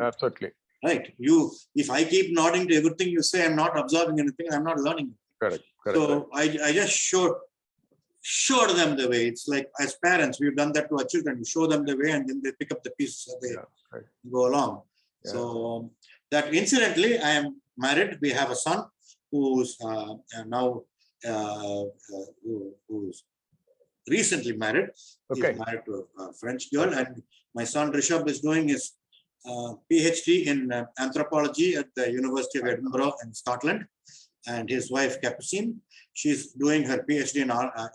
Absolutely. Right. If I keep nodding to everything you say, I'm not absorbing anything, I'm not learning. Correct. So I just showed them the way. It's like, as parents, we've done that to our children. We show them the way and then they pick up the pieces as they go along. Yeah. So that incidentally, I am married. We have a son who's now who's recently married. Okay. He's married to a French girl, and my son Rishabh is doing his PhD in anthropology at the University of Edinburgh in Scotland, and his wife Capucine, she's doing her PhD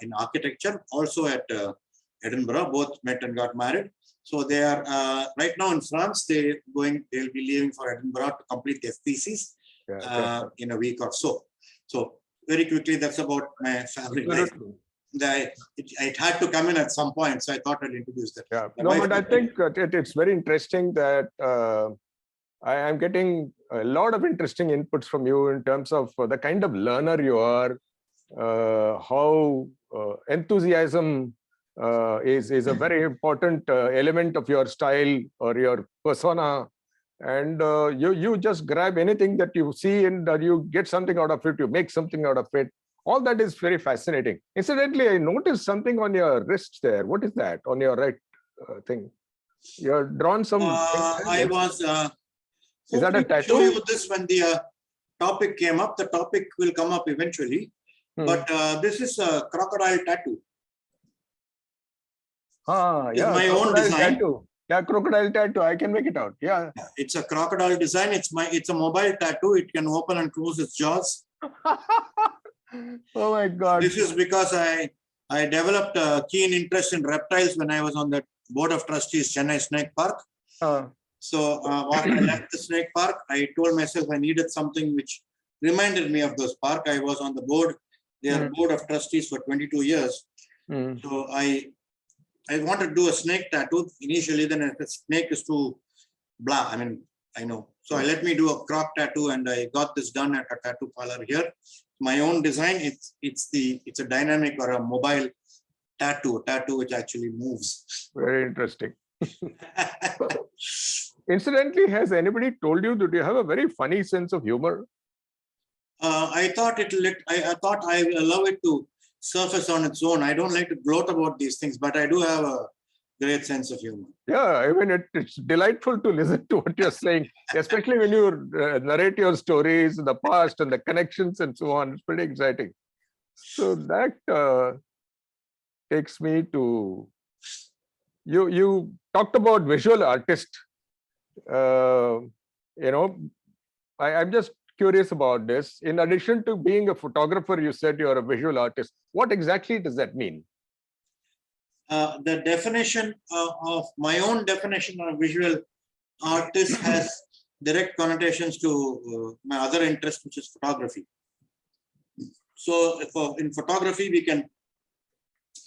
in architecture also at Edinburgh. Both met and got married. So they are right now in France. They'll be leaving for Edinburgh to complete their thesis in a week or so. So very quickly, that's about my family life. It had to come in at some point, so I thought I'd introduce that. Yeah, no, but I think it's very interesting that I am getting a lot of interesting inputs from you in terms of the kind of learner you are, how enthusiasm is a very important element of your style or your persona, and you just grab anything that you see and you get something out of it, you make something out of it. All that is very fascinating. Incidentally, I noticed something on your wrist there. What is that on your right thing? You're drawn some. I was. Is that a tattoo? Show you this when the topic came up. The topic will come up eventually. But this is a crocodile tattoo. Yeah, it's my own design. Tattoo. Yeah, crocodile tattoo. I can make it out. Yeah. It's a crocodile design. It's a mobile tattoo. It can open and close its jaws. Oh my God. This is because I developed a keen interest in reptiles when I was on the board of trustees, Chennai Snake Park. So after I left the snake park, I told myself I needed something which reminded me of those parks. I was on the board, their board of trustees for 22 years. So I wanted to do a snake tattoo initially, then the snake is too blah. I mean, I know. So I let me do a croc tattoo, and I got this done at a tattoo parlor here. My own design. It's a dynamic or a mobile tattoo which actually moves. Very interesting. Incidentally, has anybody told you that you have a very funny sense of humor? I thought I will allow it to surface on its own. I don't like to gloat about these things, but I do have a great sense of humor. Yeah, I mean, it's delightful to listen to what you're saying, especially when you narrate your stories in the past and the connections and so on. It's pretty exciting. So that takes me to, you talked about visual artist. I'm just curious about this. In addition to being a photographer, you said you're a visual artist. What exactly does that mean? The definition of my own definition of visual artist has direct connotations to my other interest, which is photography. So in photography,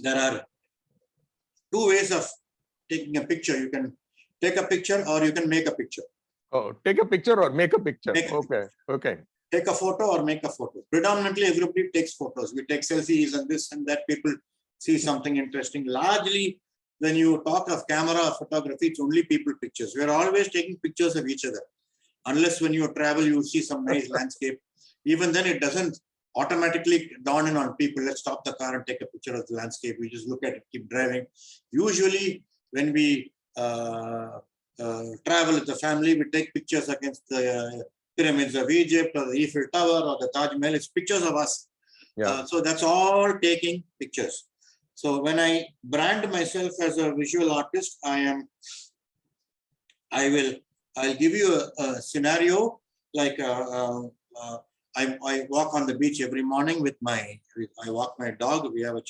there are two ways of taking a picture. You can take a picture or you can make a picture. Oh, take a picture or make a picture. Okay. Take a photo or make a photo. Predominantly, everybody takes photos. We take selfies and this and that. People see something interesting. Largely, when you talk of camera or photography, it's only people pictures. We're always taking pictures of each other. Unless when you travel, you see some nice landscape. Even then, it doesn't automatically dawn in on people. Let's stop the car and take a picture of the landscape. We just look at it, keep driving. Usually, when we travel with the family, we take pictures against the pyramids of Egypt or the Eiffel Tower or the Taj Mahal. It's pictures of us. Yeah. So that's all taking pictures. So when I brand myself as a visual artist, I'll give you a scenario. Like I walk on the beach every morning I walk my dog. We have a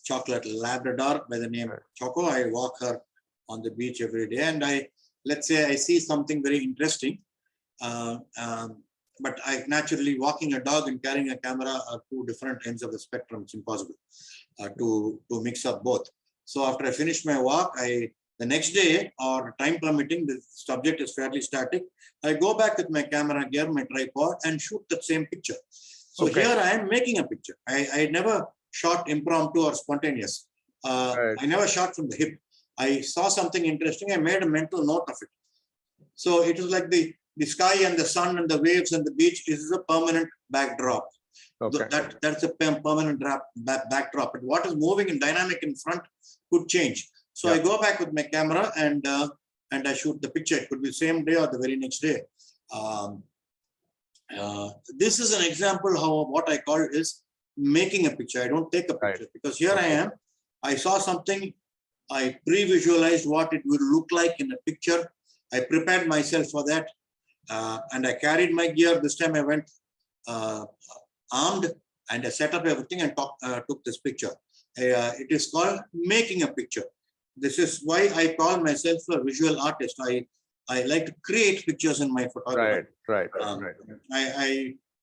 chocolate Labrador by the name Choco. I walk her on the beach every day, and let's say I see something very interesting. But naturally, walking a dog and carrying a camera are two different ends of the spectrum. It's impossible to mix up both. So after I finish my walk, the next day, or time permitting, the subject is fairly static. I go back with my camera gear, my tripod, and shoot the same picture. So here I am making a picture. I never shot impromptu or spontaneous. I never shot from the hip. I saw something interesting. I made a mental note of it. So it is like the sky and the sun and the waves and the beach is a permanent backdrop. Okay. That's a permanent backdrop. But what is moving and dynamic in front could change. So I go back with my camera and I shoot the picture. It could be the same day or the very next day. This is an example how what I call is making a picture. I don't take a picture because here I am. I saw something. I pre-visualized what it would look like in a picture. I prepared myself for that, and I carried my gear. This time I went armed, and I set up everything and took this picture. It is called making a picture. This is why I call myself a visual artist. I like to create pictures in my photography. Right.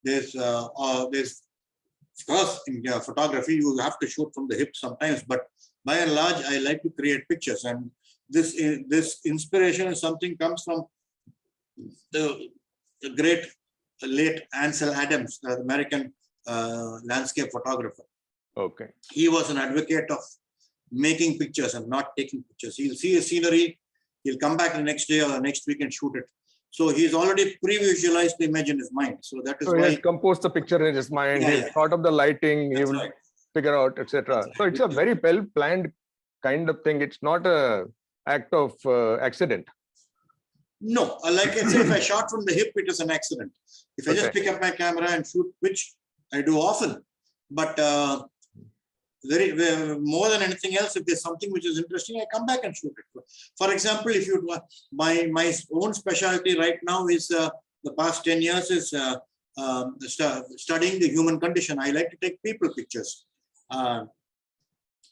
There's of course in photography you have to shoot from the hip sometimes, but by and large I like to create pictures, and this inspiration is something comes from the great late Ansel Adams, the American landscape photographer. Okay. He was an advocate of making pictures and not taking pictures. He'll see a scenery, he'll come back the next day or the next week and shoot it. So he's already pre-visualized the image in his mind. So that is why he has composed the picture in his mind. He's thought of the lighting. He will figure out, etc. So it's a very well-planned kind of thing. It's not a act of accident. No, like I said, if I shot from the hip, it is an accident. If I just pick up my camera and shoot, which I do often, but more than anything else, if there's something which is interesting, I come back and shoot it. For example, if you my own specialty right now is the past 10 years is studying the human condition. I like to take people pictures.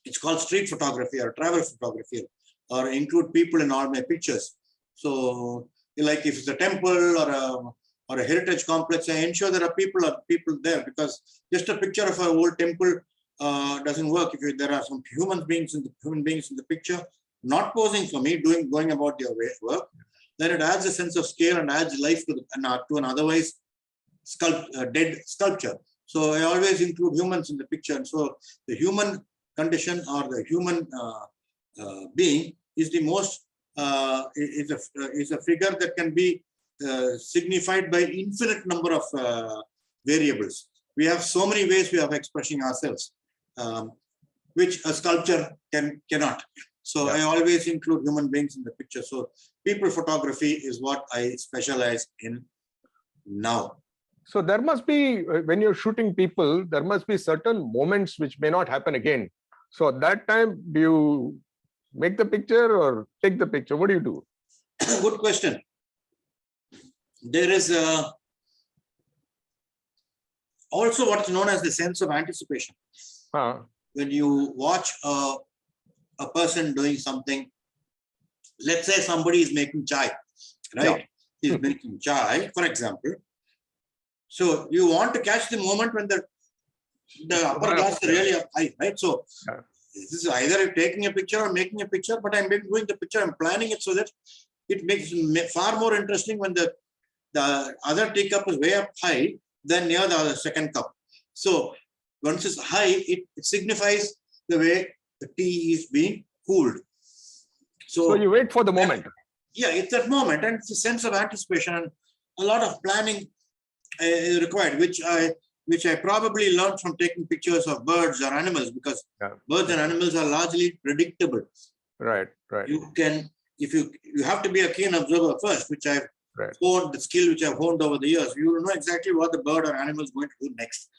It's called street photography or travel photography, or include people in all my pictures. So, like if it's a temple or a heritage complex, I ensure there are people there, because just a picture of an old temple doesn't work. If there are some human beings in the picture, not posing for me, going about their work, then it adds a sense of scale and adds life to an otherwise dead sculpture. So I always include humans in the picture, and so the human condition or the human being is the most is a figure that can be signified by infinite number of variables. We have so many ways we are expressing ourselves, which a sculpture cannot. So I always include human beings in the picture. So people photography is what I specialize in now. So there must be, when you're shooting people, there must be certain moments which may not happen again. So at that time, do you make the picture or take the picture? What do you do? Good question. There is also what's known as the sense of anticipation. When you watch a person doing something, let's say somebody is making chai, right? He's making chai, for example. So you want to catch the moment when the upper glass is really up high, right? So this is either taking a picture or making a picture, but I'm doing the picture, I'm planning it so that it makes it far more interesting when the other teacup is way up high than near the second cup. So once it's high, it signifies the way the tea is being cooled. So you wait for the moment. Yeah, it's that moment, and it's a sense of anticipation, and a lot of planning is required, which I probably learned from taking pictures of birds or animals, because birds and animals are largely predictable. Right. You can, if you have to be a keen observer first, which I've honed, the skill which I've honed over the years. You will know exactly what the bird or animal is going to do next.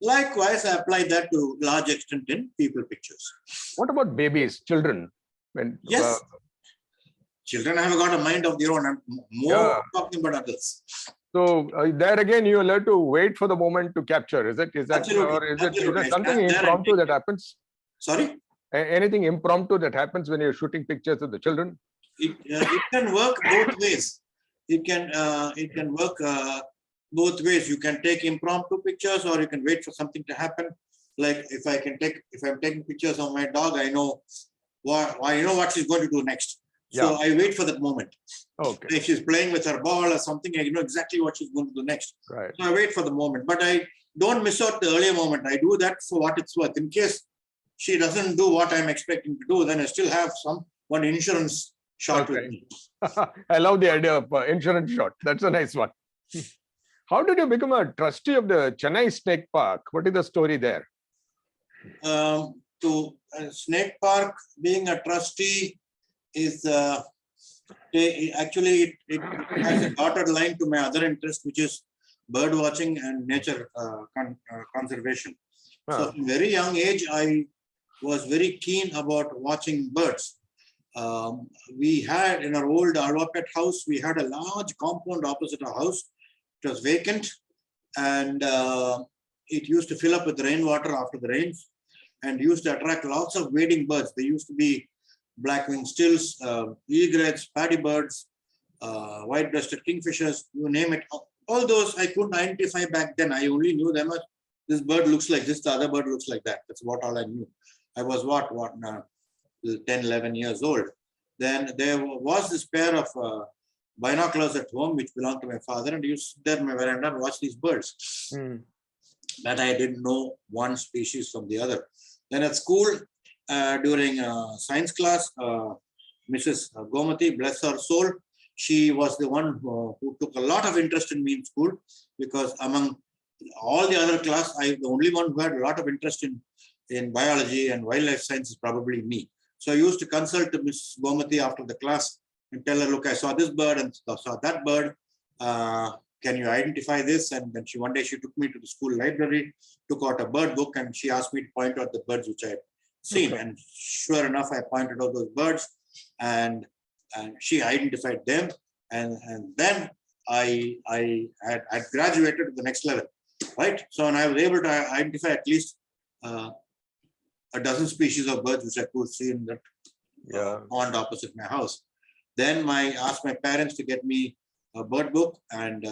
Likewise, I apply that to large extent in people pictures. What about babies, children? Yes. Children have got a mind of their own. I'm more talking about adults. So there again, you learn to wait for the moment to capture. Is that Absolutely. or is it something impromptu that happens? Sorry? Anything impromptu that happens when you're shooting pictures of the children? It can work both ways. It can work both ways. You can take impromptu pictures, or you can wait for something to happen. Like if I'm taking pictures of my dog, I know what she's going to do next. So I wait for that moment. Okay. If she's playing with her ball or something, I know exactly what she's going to do next. Right. So I wait for the moment, but I don't miss out the earlier moment. I do that for what it's worth. In case she doesn't do what I'm expecting to do, then I still have one insurance shot with me. I love the idea of insurance shot. That's a nice one. How did you become a trustee of the Chennai Snake Park? What is the story there? To Snake Park, being a trustee is actually it has a dotted line to my other interest, which is bird watching and nature conservation. So from very young age, I was very keen about watching birds. We had in our old Alwapet house, we had a large compound opposite our house. It was vacant, and it used to fill up with rainwater after the rains, and used to attract lots of wading birds. There used to be black-winged stills, egrets, paddy birds, white-breasted kingfishers, you name it. All those I couldn't identify back then. I only knew them as this bird looks like this, the other bird looks like that. That's what all I knew. I was 10, 11 years old. Then there was this pair of binoculars at home, which belonged to my father, and he used to sit there in my veranda and watch these birds. That I didn't know one species from the other. Then at school, during science class, Mrs. Gomati, bless her soul, she was the one who took a lot of interest in me in school, because among all the other class, I the only one who had a lot of interest in biology and wildlife science is probably me. So I used to consult Mrs. Gomati after the class and tell her, look, I saw this bird and saw that bird. Can you identify this? And then one day she took me to the school library, took out a bird book, and she asked me to point out the birds which I had seen. Okay. And sure enough, I pointed out those birds, and she identified them. And then I had graduated to the next level, right? So, and I was able to identify at least a dozen species of birds which I could see in that pond opposite my house. Then I asked my parents to get me a bird book, and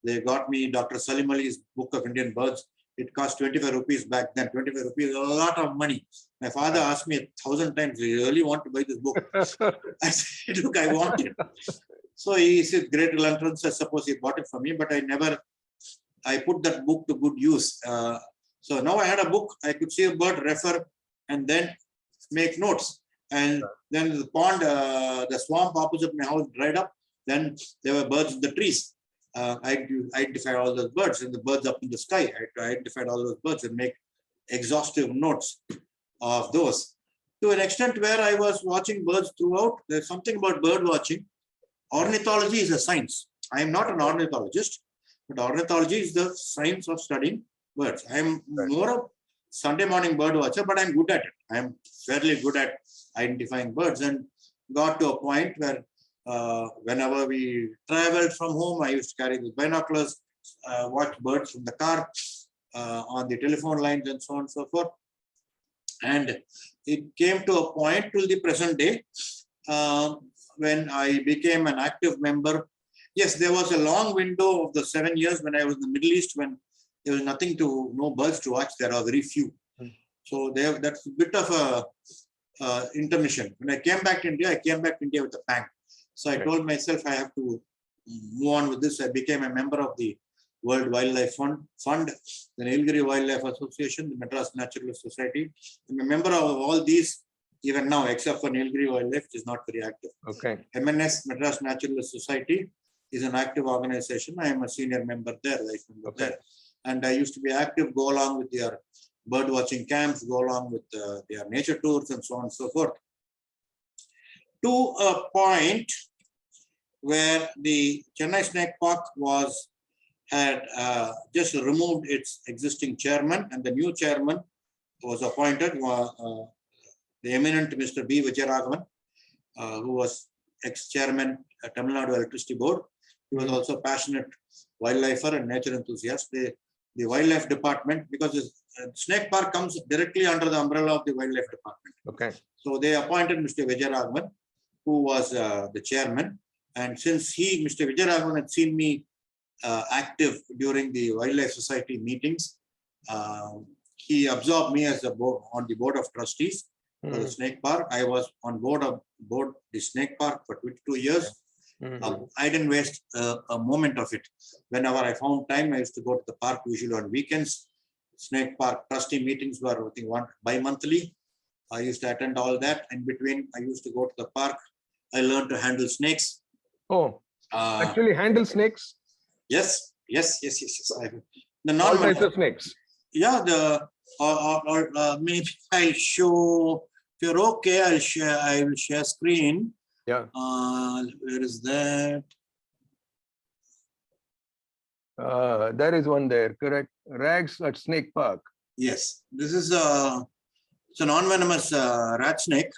they got me Dr. Salim Ali's Book of Indian Birds. It cost 25 rupees back then. 25 rupees is a lot of money. My father asked me 1,000 times, do you really want to buy this book? I said, look, I want it. So he said, great reluctance, I suppose he bought it for me, but I put that book to good use. So now I had a book, I could see a bird, refer, and then make notes. And then the pond, the swamp opposite my house dried up. Then there were birds in the trees. I identified all those birds, and the birds up in the sky. I identified all those birds and make exhaustive notes of those. To an extent where I was watching birds throughout, there's something about bird watching. Ornithology is a science. I am not an ornithologist, but ornithology is the science of studying birds. I am more of Sunday morning bird watcher, but I'm good at it. I am fairly good at identifying birds, and got to a point where whenever we traveled from home, I used to carry the binoculars, watch birds from the car, on the telephone lines, and so on and so forth. And it came to a point till the present day when I became an active member. Yes, there was a long window of the 7 years when I was in the Middle East, when there was no birds to watch. There are very few. So that's a bit of a intermission. When I came back to India, with a bang. So I told myself I have to move on with this. I became a member of the World Wildlife Fund, the Nilgiri Wildlife Association, the Madras Naturalist Society. I'm a member of all these even now, except for Nilgiri Wildlife, which is not very active. Okay. MNS, Madras Naturalist Society, is an active organization. I am a senior member there, life member there. And I used to be active, go along with their bird watching camps, go along with their nature tours, and so on and so forth. To a point where the Chennai Snake Park had just removed its existing chairman, and the new chairman was appointed, the eminent Mr. B. Vijayaraghavan, who was ex-chairman at Tamil Nadu Electricity Board. He was also a passionate wildlifer and nature enthusiast. The wildlife department, because the snake park comes directly under the umbrella of the wildlife department. Okay. So they appointed Mr. Vijayaraghavan, who was the chairman. And since Mr. Vijayaraghavan had seen me active during the Wildlife Society meetings, he absorbed me as on the board of trustees for the snake park. I was on board the snake park for 22 years. I didn't waste a moment of it. Whenever I found time, I used to go to the park, usually on weekends. Snake park trustee meetings were, I think, bi-monthly. I used to attend all that. In between, I used to go to the park. I learned to handle snakes. Oh, Uh, actually handle snakes? yes. The All types non-venomous. of snakes? Yeah, maybe I'll show, if you're okay, I will share screen. Yeah. Where is that? There is one there, correct? Rags at Snake Park. Yes, this is it's a non-venomous rat snake.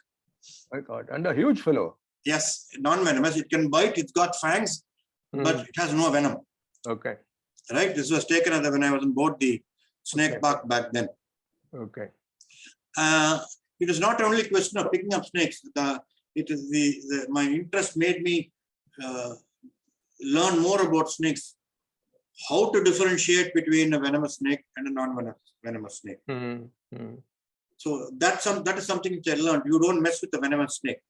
My God, and a huge fellow. Yes, non-venomous. It can bite. It's got fangs, but it has no venom. Okay. Right. This was taken when I was on board the snake park back then. Okay. It is not only a question of picking up snakes. It is my interest made me learn more about snakes. How to differentiate between a venomous snake and a non-venomous snake. So that is something which I learned. You don't mess with a venomous snake.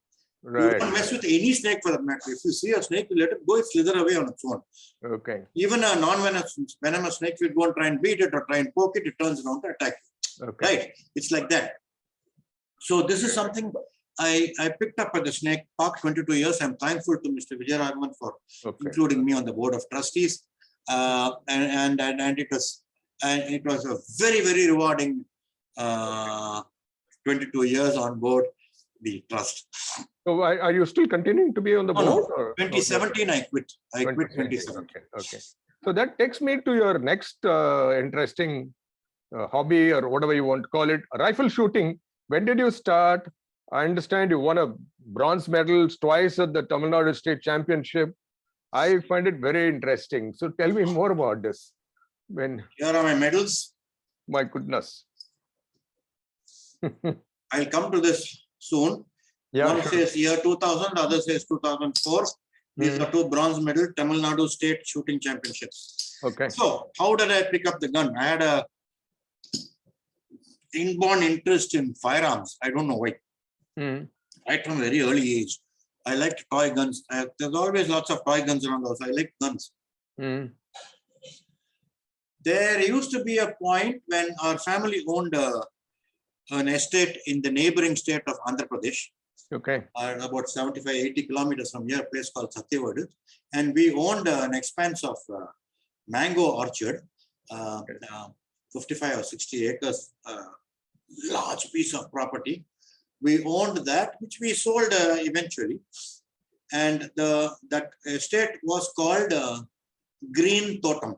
Right. You don't mess with any snake for that matter. If you see a snake, you let it go, it slither away on its own. Okay. Even a non-venomous snake, if you go and try and beat it or try and poke it, it turns around to attack you. Okay. Right? It's like that. So this is something I picked up at the snake park 22 years. I'm thankful to Mr. Raghavan for including me on the board of trustees. And it was a very, very rewarding 22 years on board the trust. So are you still continuing to be on the board? No. Or? 2017 I quit. I quit 2017. Okay. So that takes me to your next interesting hobby, or whatever you want to call it, rifle shooting. When did you start? I understand you won a bronze medals twice at the Tamil Nadu State Championship. I find it very interesting. So tell me more about this. Here are my medals. My goodness. I'll come to this soon. Yeah, one says year 2000, the other says 2004. These are two bronze medals, Tamil Nadu State Shooting Championships. Okay. So how did I pick up the gun? I had a inborn interest in firearms. I don't know why. Right from a very early age. I liked toy guns. There's always lots of toy guns around the house. I like guns. There used to be a point when our family owned an estate in the neighboring state of Andhra Pradesh. Okay. About 75, 80 kilometers from here, a place called Satyavadu. And we owned an expanse of mango orchard, 55 or 60 acres, large piece of property. We owned that, which we sold eventually. And that estate was called Green Totem.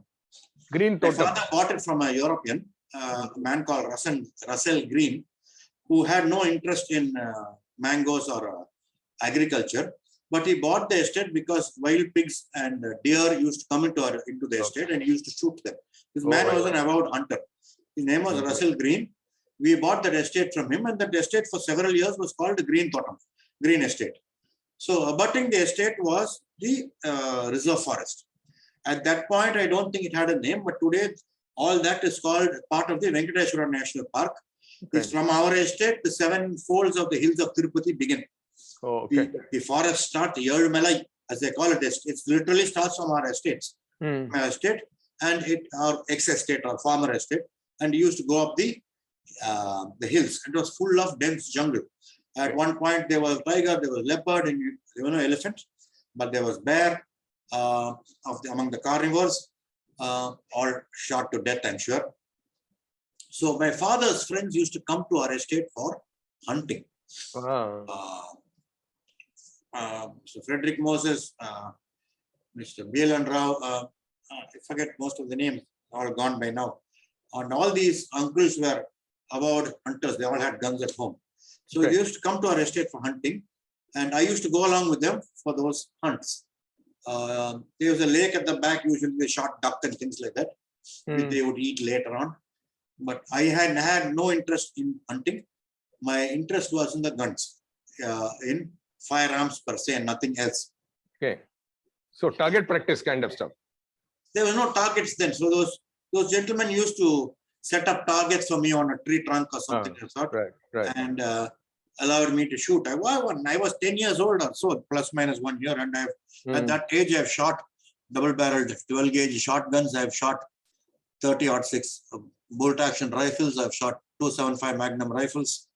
Green Totem. My father bought it from a European, a man called Russell Green, who had no interest in mangoes or agriculture. But he bought the estate because wild pigs and deer used to come into the estate, and he used to shoot them. This man was an avowed hunter. His name was Russell Green. We bought that estate from him, and that estate for several years was called the Green Totem, Green Estate. So abutting the estate was the reserve forest. At that point, I don't think it had a name, but today all that is called part of the Venkateshwara National Park. Okay. It's from our estate, the 7 folds of the hills of Tirupati begin. The forest starts, the Yermalai, as they call it, it literally starts from our estates. My estate, and our ex-estate or former estate, and used to go up the hills. It was full of dense jungle. At one point, there was tiger, there was leopard, and there were no elephant, but there was bear among the carnivores, all shot to death, I'm sure. So my father's friends used to come to our estate for hunting. So Frederick Moses, Mr. Bielan Rao, I forget most of the names, all gone by now. And all these uncles were avowed hunters. They all had guns at home. So they used to come to our estate for hunting, and I used to go along with them for those hunts. There was a lake at the back, usually they shot duck and things like that, which they would eat later on. But I had no interest in hunting. My interest was in the guns, in firearms per se, and nothing else. Okay. So target practice kind of stuff. There was no targets then. So those gentlemen used to set up targets for me on a tree trunk or something of sort, and allowed me to shoot. I was 10 years old or so, plus minus 1 year, and at that age I've shot double-barreled 12-gauge shotguns. I've shot 30-06 bolt-action rifles. I've shot 275 Magnum rifles.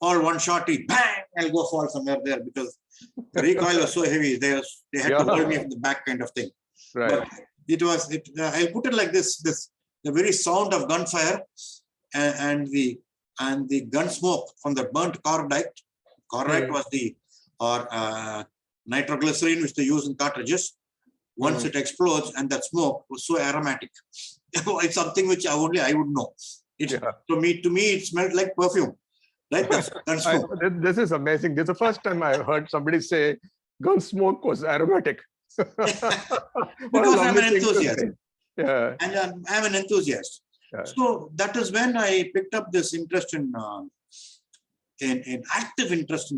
all one shot, bang, I'll go fall somewhere there because the recoil was so heavy. They had to hold me from the back kind of thing. Right. But I'll put it like this: the very sound of gunfire and the gun smoke from the burnt carbide. Carbide was the nitroglycerin which they use in cartridges. Once it explodes, and that smoke was so aromatic. It's something which only I would know. To me, it smelled like perfume. Right? This is amazing. This is the first time I heard somebody say gun smoke was aromatic. Because I'm an enthusiast. Yeah. And I'm an enthusiast. Yeah. So that is when I picked up this interest in active interest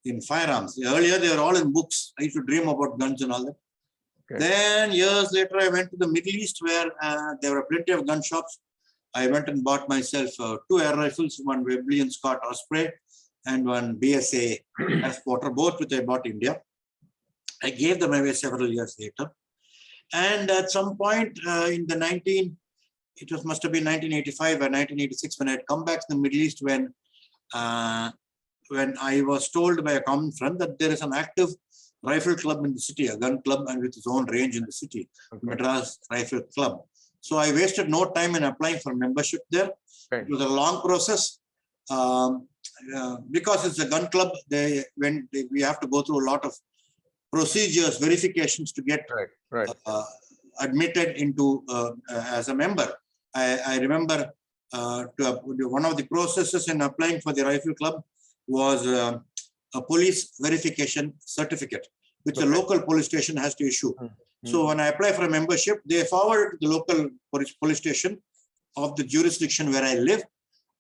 in firearms. Earlier, they were all in books. I used to dream about guns and all that. Okay. Then years later, I went to the Middle East where there were plenty of gun shops. I went and bought myself 2 air rifles, one Webley and Scott Osprey and one BSA Porter, both which I bought in India. I gave them away several years later. And at some point must have been 1985 or 1986 when I had come back to the Middle East when I was told by a common friend that there is an active rifle club in the city, a gun club and with its own range in the city, Madras Rifle Club. So I wasted no time in applying for membership there. Okay. It was a long process because it's a gun club. We have to go through a lot of procedures, verifications to get admitted into as a member. I remember one of the processes in applying for the rifle club was a police verification certificate, which a local police station has to issue. So when I apply for a membership, they forward to the local police station of the jurisdiction where I live,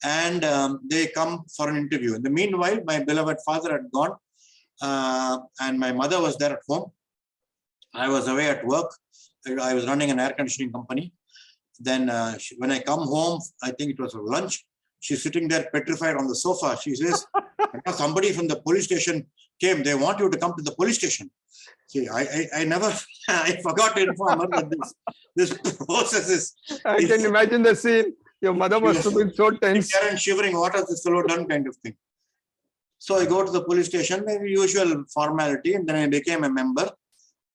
and they come for an interview. In the meanwhile, my beloved father had gone, and my mother was there at home. I was away at work. I was running an air conditioning company. Then when I come home, I think it was for lunch, she's sitting there petrified on the sofa. She says, somebody from the police station came. They want you to come to the police station. See, I never, I forgot to inform her that this process is. I can imagine the scene. Your mother must have been so tense. And shivering, what has this fellow done kind of thing. So I go to the police station, the usual formality, and then I became a member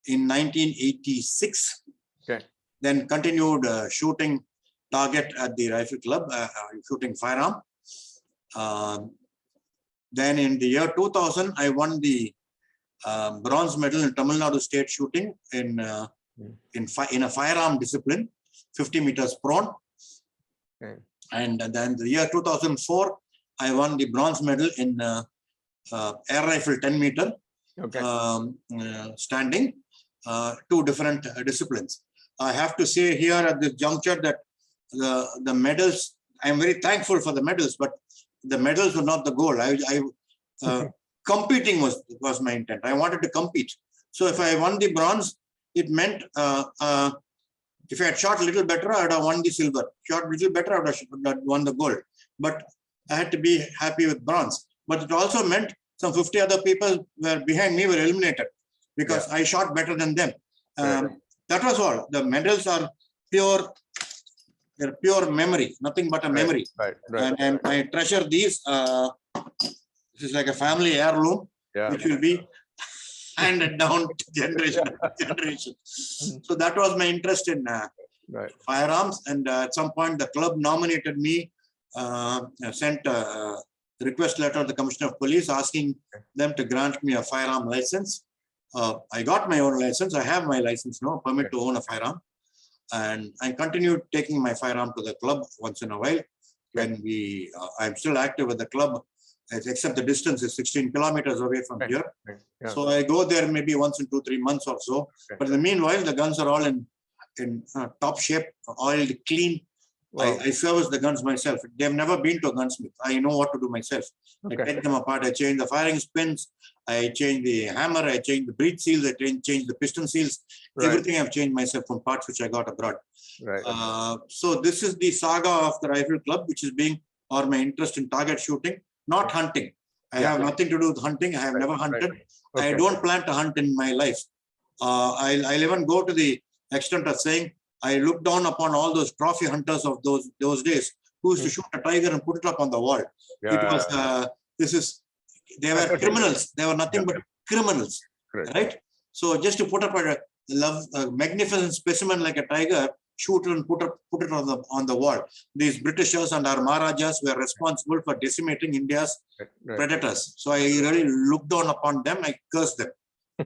in 1986. Okay. Then continued shooting target at the rifle club, shooting firearm. Then in the year 2000, I won the bronze medal in Tamil Nadu state shooting in a firearm discipline, 50 meters prone. Okay. And then the year 2004, I won the bronze medal in air rifle 10 meter standing, 2 different disciplines. I have to say here at this juncture that the medals, I'm very thankful for the medals, but the medals were not the goal. Competing was my intent. I wanted to compete. So if I won the bronze, it meant if I had shot a little better, I would have won the silver. Shot a little better, I would have won the gold. But I had to be happy with bronze. But it also meant some 50 other people were behind me were eliminated because I shot better than them. That was all. The medals are pure. They're pure memory, nothing but a memory. And I treasure these. This is like a family heirloom, which will be handed down to generation to generation. So that was my interest in firearms. And at some point, the club nominated me, sent a request letter to the Commissioner of Police asking them to grant me a firearm license. I got my own license. I have my license now, permit to own a firearm. And I continued taking my firearm to the club once in a while. When I'm still active with the club, except the distance is 16 kilometers away from here. So I go there maybe once in 2-3 months or so. But in the meanwhile, the guns are all in top shape, oiled, clean. Wow. I service the guns myself. They've never been to a gunsmith. I know what to do myself. I take them apart. I change the firing pins. I change the hammer. I change the breech seals. I change the piston seals. Everything I've changed myself from parts which I got abroad. So this is the saga of the Rifle Club, which is my interest in target shooting, not hunting. I have nothing to do with hunting. I have never hunted. I don't plan to hunt in my life. I'll even go to the extent of saying, I look down upon all those trophy hunters of those days who used to shoot a tiger and put it up on the wall. It was they were criminals. They were nothing but criminals, right? So just to put up a magnificent specimen like a tiger, shoot it and put it on the wall. These Britishers and our Maharajas were responsible for decimating India's predators. So I really looked down upon them. I cursed them.